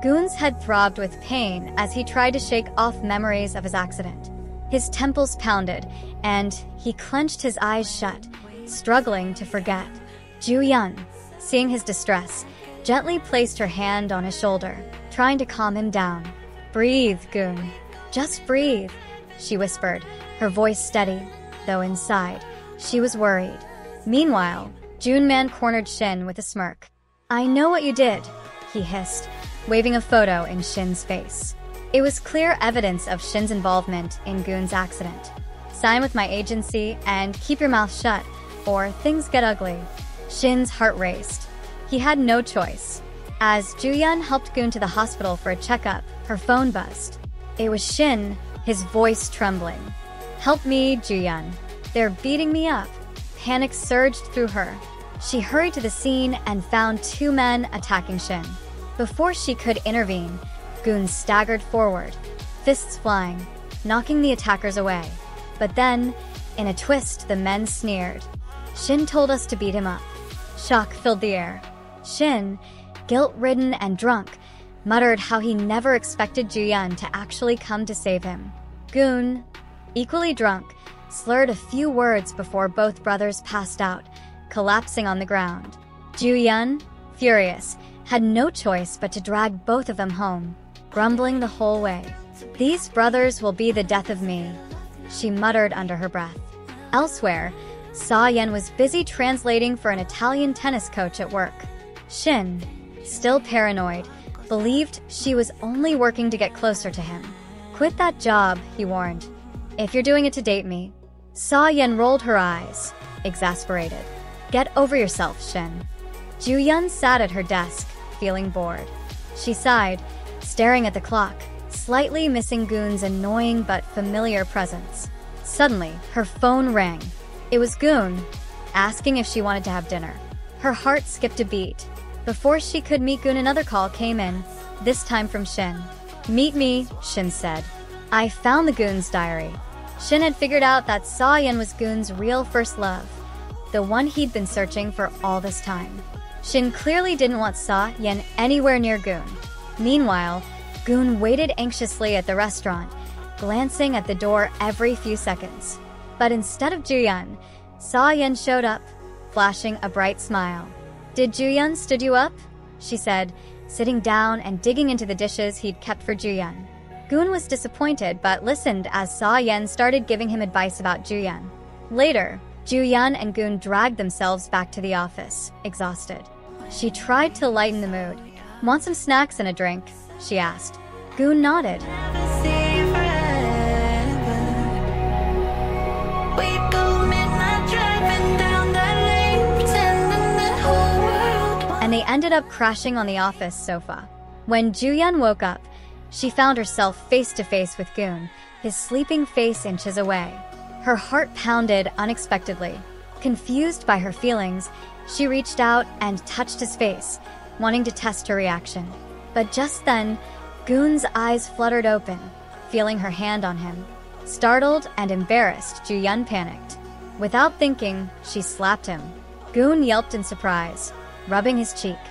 Goon's head throbbed with pain as he tried to shake off memories of his accident. His temples pounded, and he clenched his eyes shut, struggling to forget. Ju-Yeon, seeing his distress, gently placed her hand on his shoulder, trying to calm him down. "Breathe, Goon. Just breathe," she whispered, her voice steady, though inside, she was worried. Meanwhile, Joon-man cornered Shin with a smirk. "I know what you did," he hissed, waving a photo in Shin's face. It was clear evidence of Shin's involvement in Goon's accident. "Sign with my agency and keep your mouth shut, or things get ugly." Shin's heart raced. He had no choice. As Ju-Yeon helped Goon to the hospital for a checkup, her phone buzzed. It was Shin, his voice trembling. "Help me, Ju-Yeon. They're beating me up." Panic surged through her. She hurried to the scene and found two men attacking Shin. Before she could intervene, Goon staggered forward, fists flying, knocking the attackers away. But then, in a twist, the men sneered. "Shin told us to beat him up." Shock filled the air. Shin, guilt-ridden and drunk, muttered how he never expected Ju-Yeon to actually come to save him. Goon, equally drunk, slurred a few words before both brothers passed out, collapsing on the ground. Ju-Yeon, furious, had no choice but to drag both of them home, grumbling the whole way. "These brothers will be the death of me," she muttered under her breath. Elsewhere, Se-Yan was busy translating for an Italian tennis coach at work. Shin, still paranoid, believed she was only working to get closer to him. "Quit that job," he warned. "If you're doing it to date me." Se-Yan rolled her eyes, exasperated. "Get over yourself, Shin." Ju-Yeon sat at her desk, feeling bored. She sighed, staring at the clock, slightly missing Goon's annoying but familiar presence. Suddenly, her phone rang. It was Goon, asking if she wanted to have dinner. Her heart skipped a beat. Before she could meet Goon, another call came in, this time from Shin. "Meet me," Shin said. "I found the Goon's diary." Shin had figured out that Se-Yan was Goon's real first love, the one he'd been searching for all this time. Shin clearly didn't want Se-Yan anywhere near Goon. Meanwhile, Goon waited anxiously at the restaurant, glancing at the door every few seconds. But instead of Ju-Yeon, Se-Yan showed up, flashing a bright smile. "Did Ju-Yeon stood you up?" she said, sitting down and digging into the dishes he'd kept for Ju-Yeon. Goon was disappointed but listened as Se-Yan started giving him advice about Ju-Yeon. Later, Ju-Yeon and Goon dragged themselves back to the office, exhausted. She tried to lighten the mood. "Want some snacks and a drink?" she asked. Goon nodded. And they ended up crashing on the office sofa. When Ju-Yeon woke up, she found herself face to face with Goon, his sleeping face inches away. Her heart pounded unexpectedly. Confused by her feelings, she reached out and touched his face, wanting to test her reaction. But just then, Goon's eyes fluttered open, feeling her hand on him. Startled and embarrassed, Ju-Yeon panicked. Without thinking, she slapped him. Goon yelped in surprise, rubbing his cheek.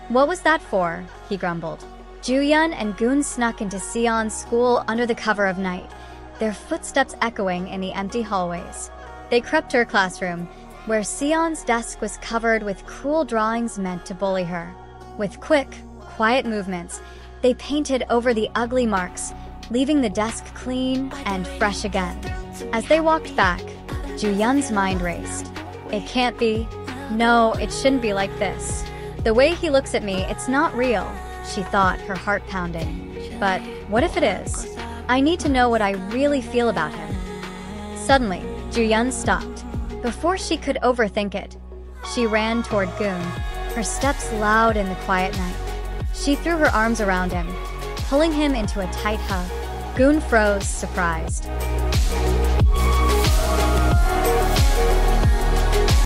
"What was that for?" he grumbled. Ju-Yeon and Goon snuck into Se-Yeon's school under the cover of night, their footsteps echoing in the empty hallways. They crept to her classroom, where Se-Yeon's desk was covered with cruel drawings meant to bully her. With quick, quiet movements, they painted over the ugly marks, leaving the desk clean and fresh again. As they walked back, Ju-Yeon's mind raced. "It can't be. No, it shouldn't be like this. The way he looks at me, it's not real," she thought, her heart pounding. "But what if it is? I need to know what I really feel about him." Suddenly, Ju-Yeon stopped. Before she could overthink it, she ran toward Goon, her steps loud in the quiet night. She threw her arms around him, pulling him into a tight hug. Goon froze, surprised.